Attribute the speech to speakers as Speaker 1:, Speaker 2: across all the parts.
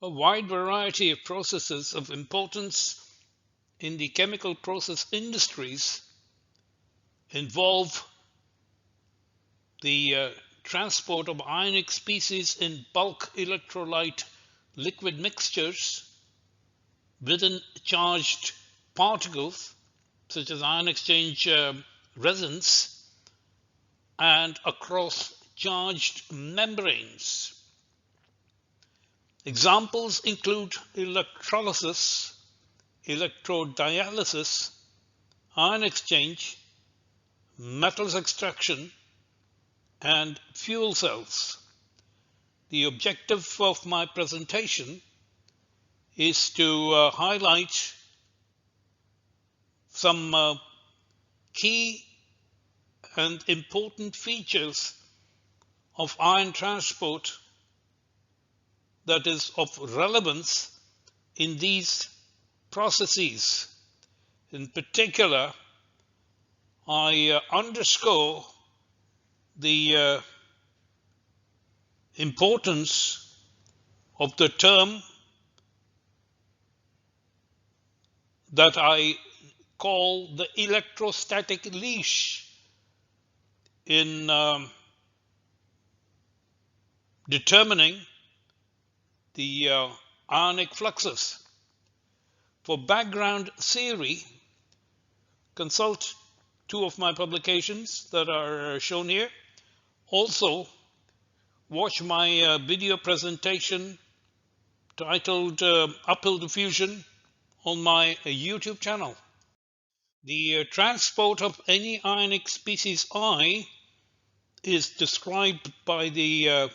Speaker 1: A wide variety of processes of importance in the chemical process industries involve the transport of ionic species in bulk electrolyte liquid mixtures within charged particles, such as ion exchange resins, and across charged membranes. Examples include electrolysis, electrodialysis, ion exchange, metals extraction, and fuel cells. The objective of my presentation is to highlight some key and important features of ion transport that is of relevance in these processes. In particular, I underscore the importance of the term that I call the electrostatic leash in determining the ionic fluxes. For background theory, consult two of my publications that are shown here. Also, watch my video presentation titled Uphill Diffusion on my YouTube channel. The transport of any ionic species I is described by the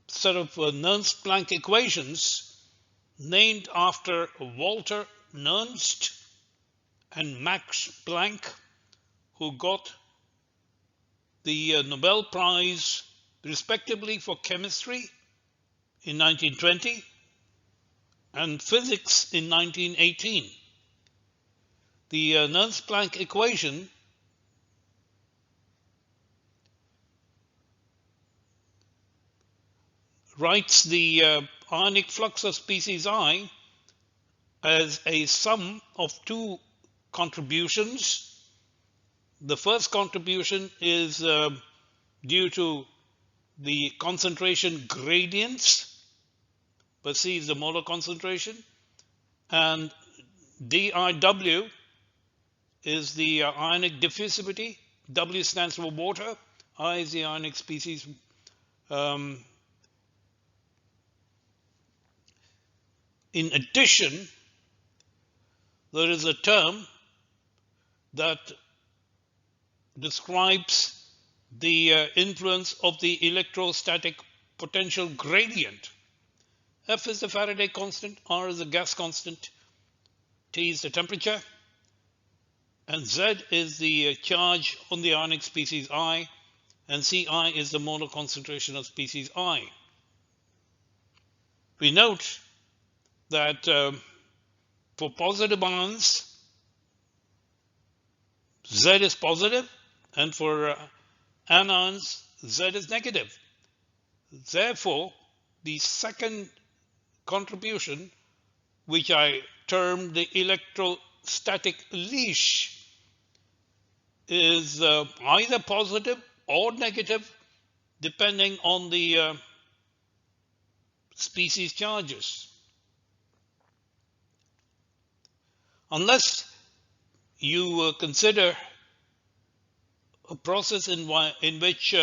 Speaker 1: set of Nernst-Planck equations named after Walter Nernst and Max Planck, who got the Nobel Prize respectively for chemistry in 1920 and physics in 1918. The Nernst-Planck equation writes the ionic flux of species I as a sum of two contributions. The first contribution is due to the concentration gradients, but C is the molar concentration, and DIW is the ionic diffusivity. W stands for water, I is the ionic species. In addition, there is a term that describes the influence of the electrostatic potential gradient. F is the Faraday constant, R is the gas constant, T is the temperature, and Z is the charge on the ionic species I, and Ci is the molar concentration of species I. We note that for positive ions, Z is positive, and for anions, Z is negative. Therefore, the second contribution, which I termed the electrostatic leash, is either positive or negative depending on the species charges. Unless you consider a process in which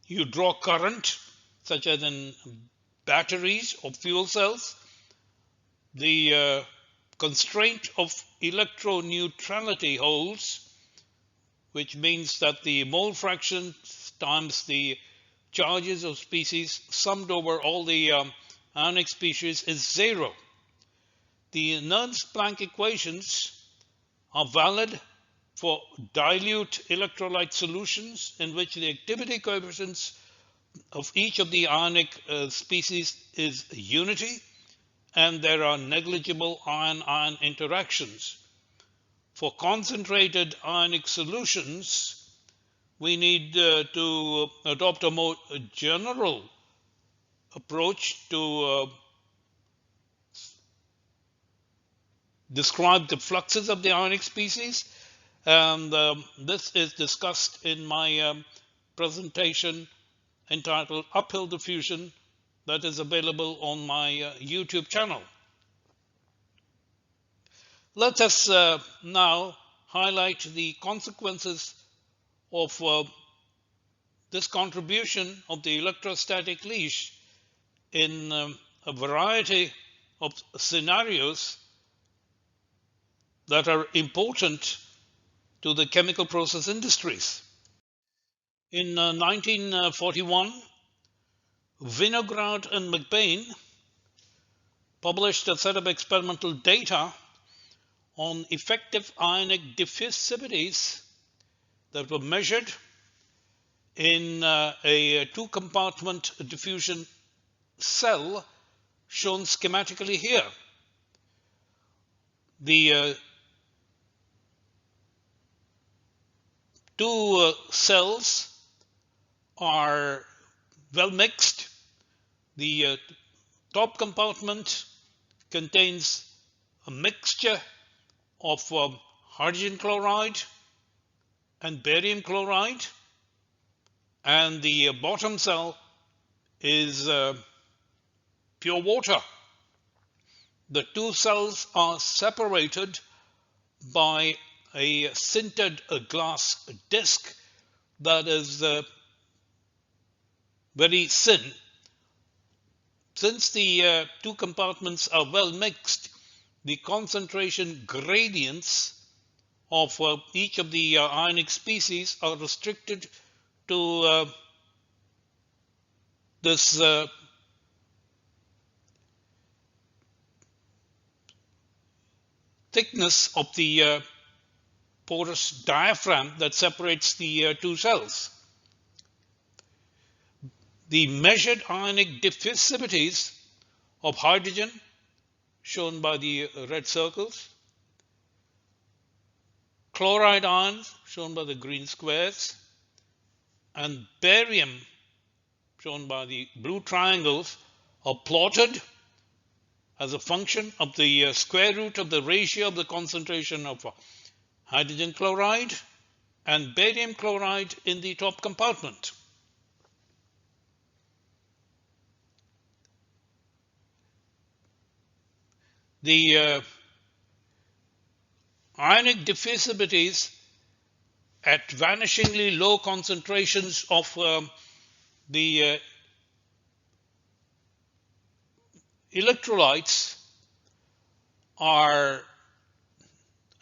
Speaker 1: you draw current, such as in batteries or fuel cells, the constraint of electro-neutrality holds, which means that the mole fraction times the charges of species summed over all the ionic species is 0. The Nernst-Planck equations are valid for dilute electrolyte solutions in which the activity coefficients of each of the ionic species is unity, and there are negligible ion-ion interactions. For concentrated ionic solutions, we need to adopt a more general approach to describe the fluxes of the ionic species, and this is discussed in my presentation entitled Uphill Diffusion, that is available on my YouTube channel. Let us now highlight the consequences of this contribution of the electrostatic leash in a variety of scenarios that are important to the chemical process industries. In 1941, Winograd and McBain published a set of experimental data on effective ionic diffusivities that were measured in a two-compartment diffusion cell shown schematically here. The two cells are well mixed. The top compartment contains a mixture of hydrogen chloride and barium chloride, and the bottom cell is pure water. The two cells are separated by a sintered glass disc that is very thin. Since the two compartments are well mixed, the concentration gradients of each of the ionic species are restricted to this thickness of the porous diaphragm that separates the two cells. The measured ionic diffusivities of hydrogen, shown by the red circles, chloride ions, shown by the green squares, and barium, shown by the blue triangles, are plotted as a function of the square root of the ratio of the concentration of hydrogen chloride and barium chloride in the top compartment. The ionic diffusivities at vanishingly low concentrations of the electrolytes are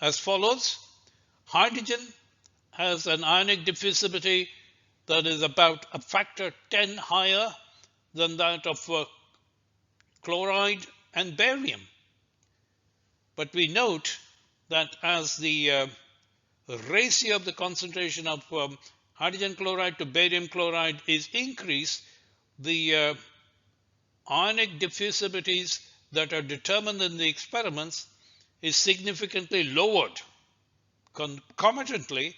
Speaker 1: as follows. Hydrogen has an ionic diffusivity that is about a factor 10 higher than that of chloride and barium. But we note that as the ratio of the concentration of hydrogen chloride to barium chloride is increased, the ionic diffusivities that are determined in the experiments is significantly lowered. Concomitantly,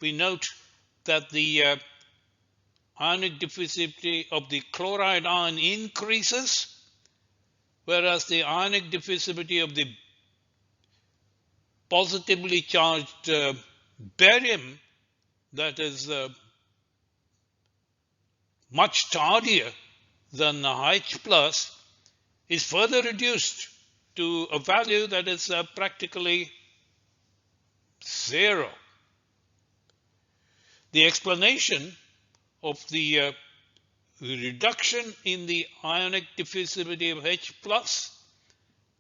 Speaker 1: we note that the ionic diffusivity of the chloride ion increases, whereas the ionic diffusivity of the positively charged barium, that is much tardier than H+, is further reduced to a value that is practically 0. The explanation of the reduction in the ionic diffusivity of H+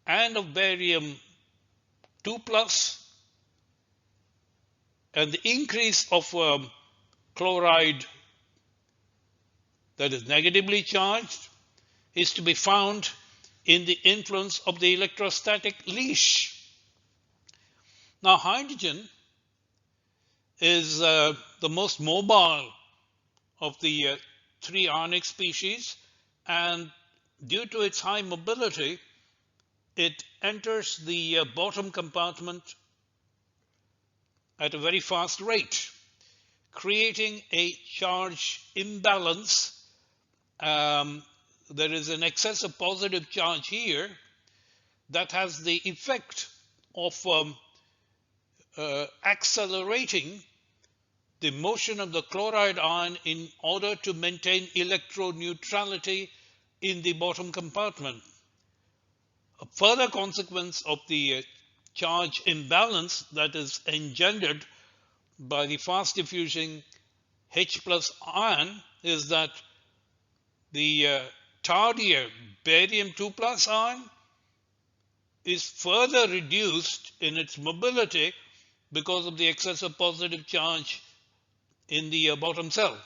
Speaker 1: and of barium 2+, and the increase of chloride that is negatively charged is to be found in the influence of the electrostatic leash. Now, hydrogen is the most mobile of the three ionic species, and due to its high mobility, it enters the bottom compartment at a very fast rate, creating a charge imbalance there is an excess of positive charge here that has the effect of accelerating the motion of the chloride ion in order to maintain electro-neutrality in the bottom compartment. A further consequence of the charge imbalance that is engendered by the fast diffusing H plus ion is that the tardier barium 2 plus ion is further reduced in its mobility because of the excess of positive charge in the bottom cell.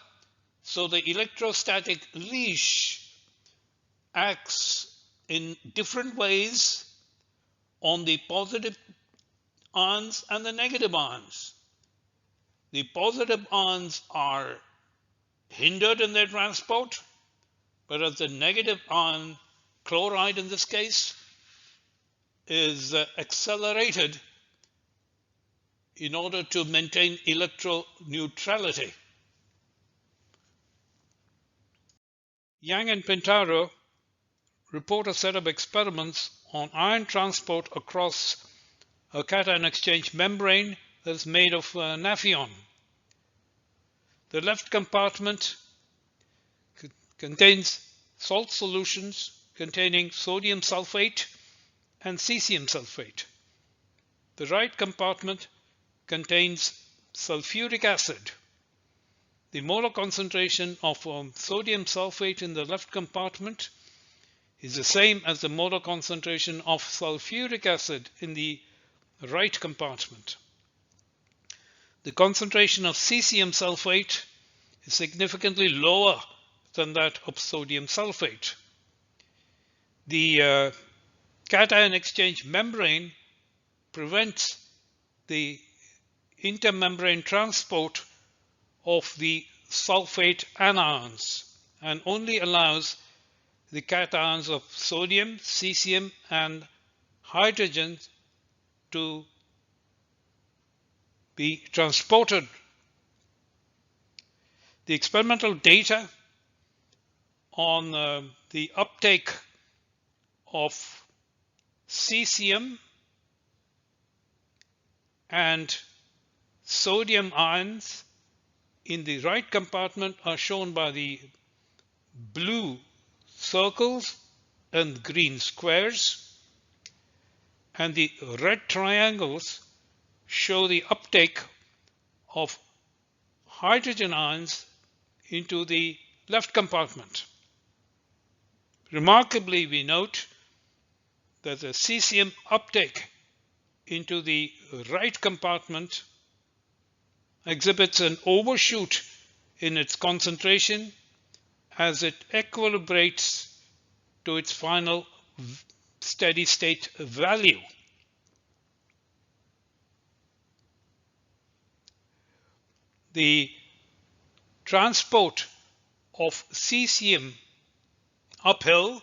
Speaker 1: So the electrostatic leash acts in different ways on the positive ions and the negative ions. The positive ions are hindered in their transport, whereas the negative ion, chloride in this case, is accelerated in order to maintain electro-neutrality. Yang and Pintaro report a set of experiments on ion transport across a cation exchange membrane that is made of naphion. The left compartment contains salt solutions containing sodium sulfate and cesium sulfate. The right compartment contains sulfuric acid. The molar concentration of sodium sulfate in the left compartment is the same as the molar concentration of sulfuric acid in the right compartment. The concentration of cesium sulfate is significantly lower than that of sodium sulfate. The cation exchange membrane prevents the intermembrane transport of the sulfate anions and only allows the cations of sodium, cesium, and hydrogen to be transported. The experimental data on the uptake of cesium and sodium ions in the right compartment are shown by the blue circles and green squares, and the red triangles show the uptake of hydrogen ions into the left compartment. Remarkably, we note that the cesium uptake into the right compartment exhibits an overshoot in its concentration as it equilibrates to its final steady state value. The transport of cesium uphill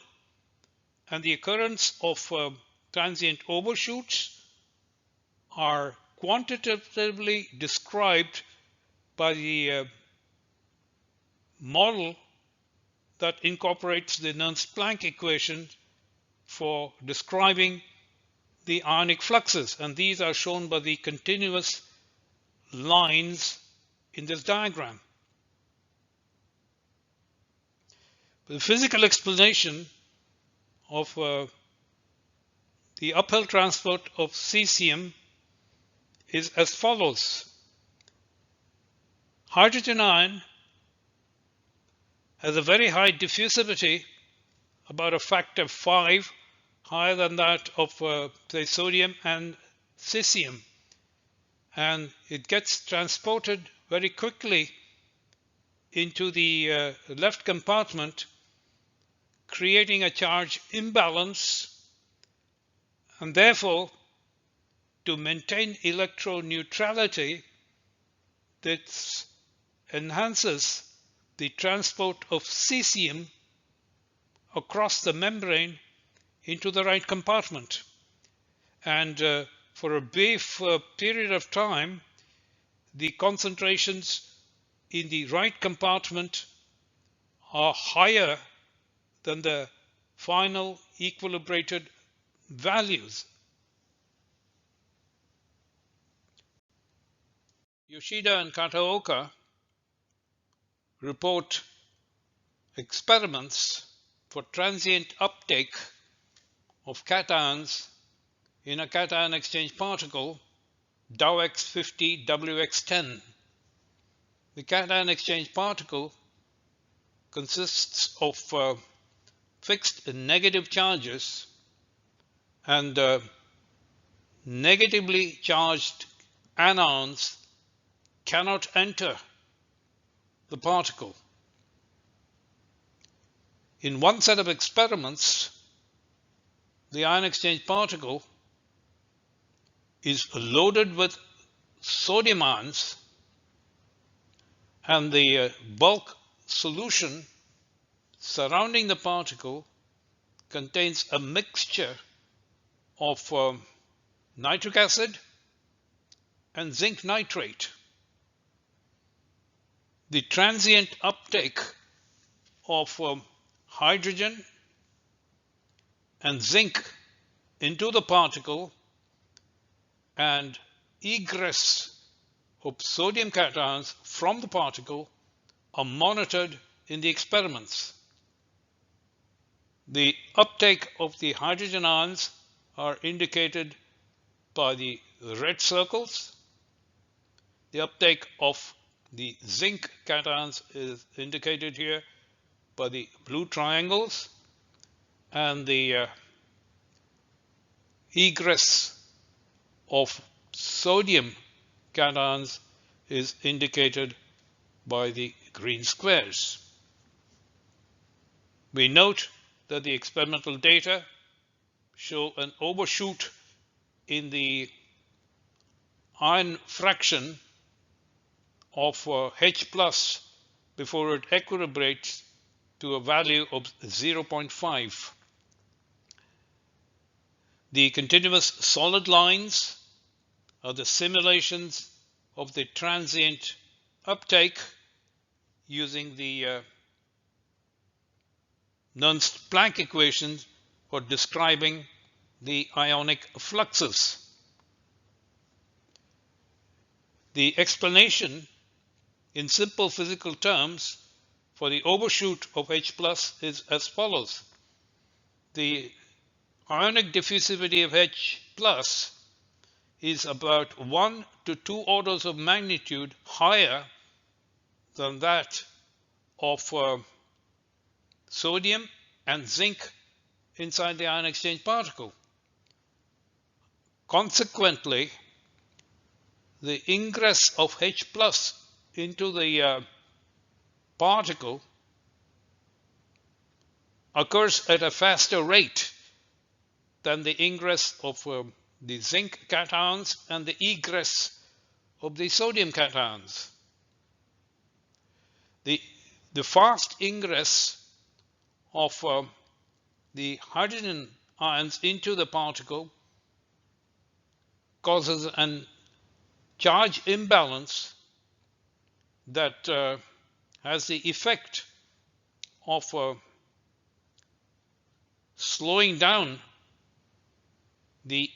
Speaker 1: and the occurrence of transient overshoots are quantitatively described by the model that incorporates the Nernst-Planck equation for describing the ionic fluxes, and these are shown by the continuous lines in this diagram. The physical explanation of the uphill transport of cesium is as follows. Hydrogen ion has a very high diffusivity, about a factor 5 higher than that of say sodium and cesium, and it gets transported very quickly into the left compartment, creating a charge imbalance, and therefore to maintain electro-neutrality, that enhances the transport of cesium across the membrane into the right compartment. And for a brief period of time, the concentrations in the right compartment are higher than the final equilibrated values. Yoshida and Kataoka report experiments for transient uptake of cations in a cation exchange particle ΔX50 WX10. The cation exchange particle consists of fixed negative charges, and negatively charged anions cannot enter the particle. In one set of experiments, the ion exchange particle is loaded with sodium ions, and the bulk solution surrounding the particle contains a mixture of nitric acid and zinc nitrate. The transient uptake of hydrogen and zinc into the particle and egress of sodium cations from the particle are monitored in the experiments. The uptake of the hydrogen ions are indicated by the red circles. The uptake of the zinc cations is indicated here by the blue triangles, and the egress of sodium cations is indicated by the green squares. We note that the experimental data show an overshoot in the ion fraction of H plus before it equilibrates to a value of 0.5. The continuous solid lines are the simulations of the transient uptake using the Nernst-Planck equations for describing the ionic fluxes. The explanation in simple physical terms for the overshoot of H plus is as follows. The ionic diffusivity of H plus is about 1 to 2 orders of magnitude higher than that of sodium and zinc inside the ion exchange particle. Consequently, the ingress of H plus into the particle occurs at a faster rate than the ingress of the zinc cations and the egress of the sodium cations. The fast ingress of the hydrogen ions into the particle causes a charge imbalance that has the effect of slowing down the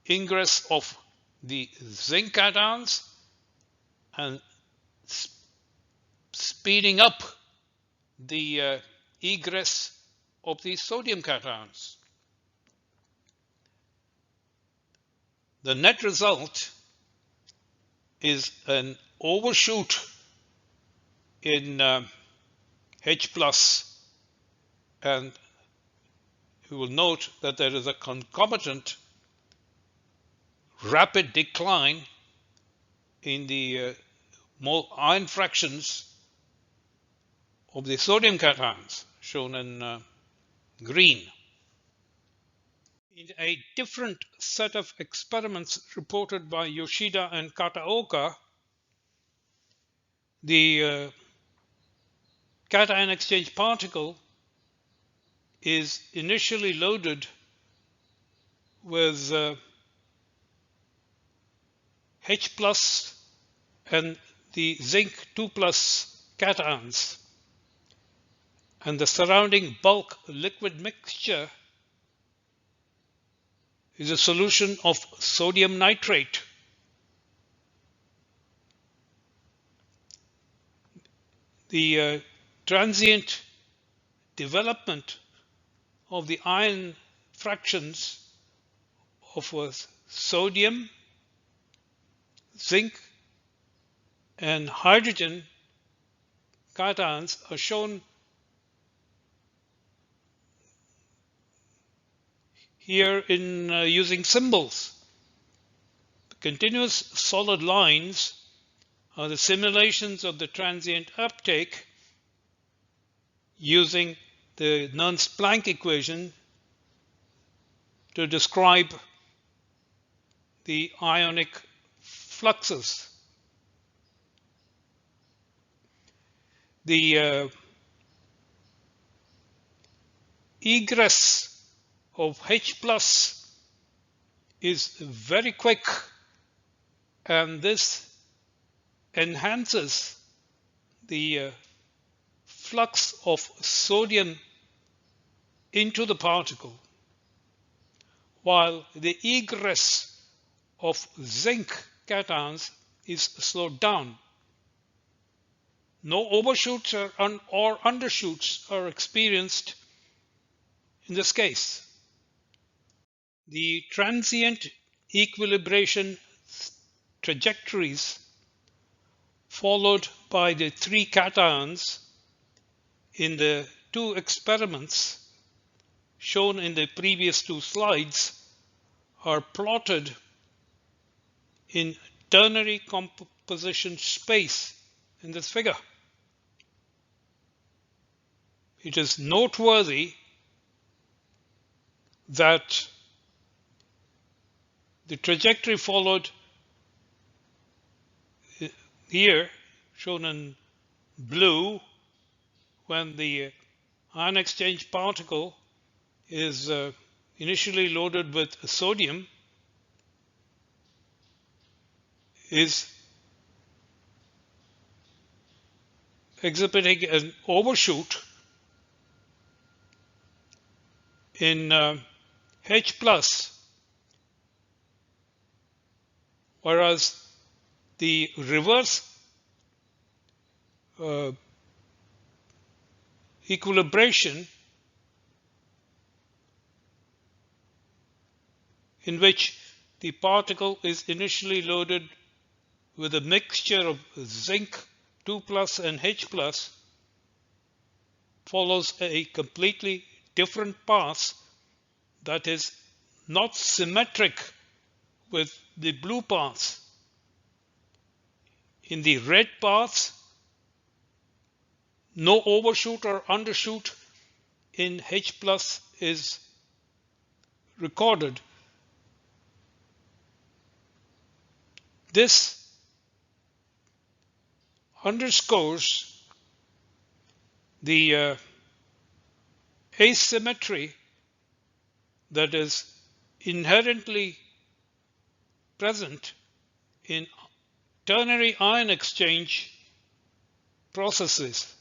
Speaker 1: ingress of the zinc cations and speeding up the egress of the sodium cations. The net result is an overshoot in H plus, and you will note that there is a concomitant rapid decline in the ion fractions of the sodium cations, shown in green. In a different set of experiments reported by Yoshida and Kataoka, the cation exchange particle is initially loaded with H plus and the zinc 2 plus cations, and the surrounding bulk liquid mixture is a solution of sodium nitrate. The transient development of the ion fractions of sodium, zinc, and hydrogen cations are shown here in using symbols. The continuous solid lines are the simulations of the transient uptake using the Nernst-Planck equation to describe the ionic fluxes. The egress of H plus is very quick, and this enhances the flux of sodium into the particle, while the egress of zinc cations is slowed down. No overshoots or undershoots are experienced in this case. The transient equilibration trajectories followed by the three cations in the two experiments shown in the previous two slides are plotted in ternary composition space in this figure. It is noteworthy that the trajectory followed here, shown in blue, when the ion exchange particle is initially loaded with sodium, is exhibiting an overshoot in H plus, whereas the reverse equilibration, in which the particle is initially loaded with a mixture of zinc 2 plus and H plus, follows a completely different path that is not symmetric with the blue path. In the red path, no overshoot or undershoot in H plus is recorded. This underscores the asymmetry that is inherently present in ternary ion exchange processes.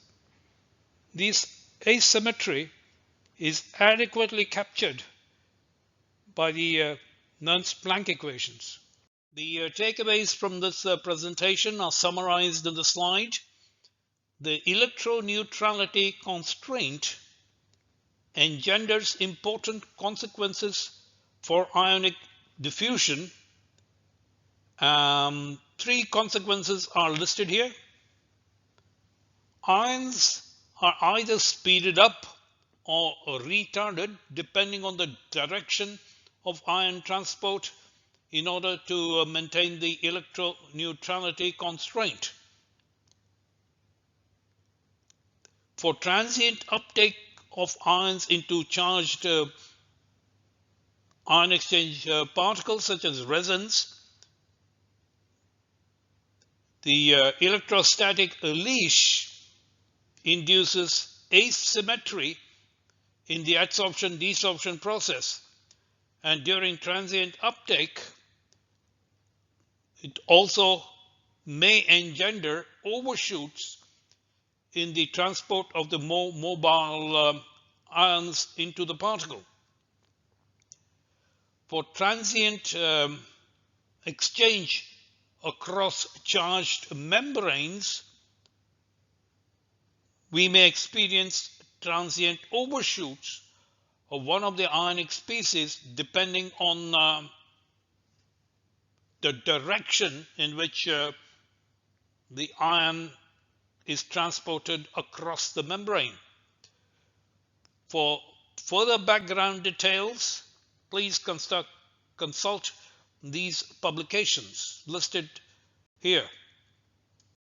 Speaker 1: This asymmetry is adequately captured by the Nernst-Planck equations. The takeaways from this presentation are summarized in the slide. The electro-neutrality constraint engenders important consequences for ionic diffusion. Three consequences are listed here. Ions are either speeded up or retarded depending on the direction of ion transport in order to maintain the electro-neutrality constraint. For transient uptake of ions into charged ion exchange particles such as resins, the electrostatic leash induces asymmetry in the adsorption-desorption process, and during transient uptake it also may engender overshoots in the transport of the more mobile ions into the particle. For transient exchange across charged membranes, we may experience transient overshoots of one of the ionic species depending on the direction in which the ion is transported across the membrane. For further background details, please consult these publications listed here.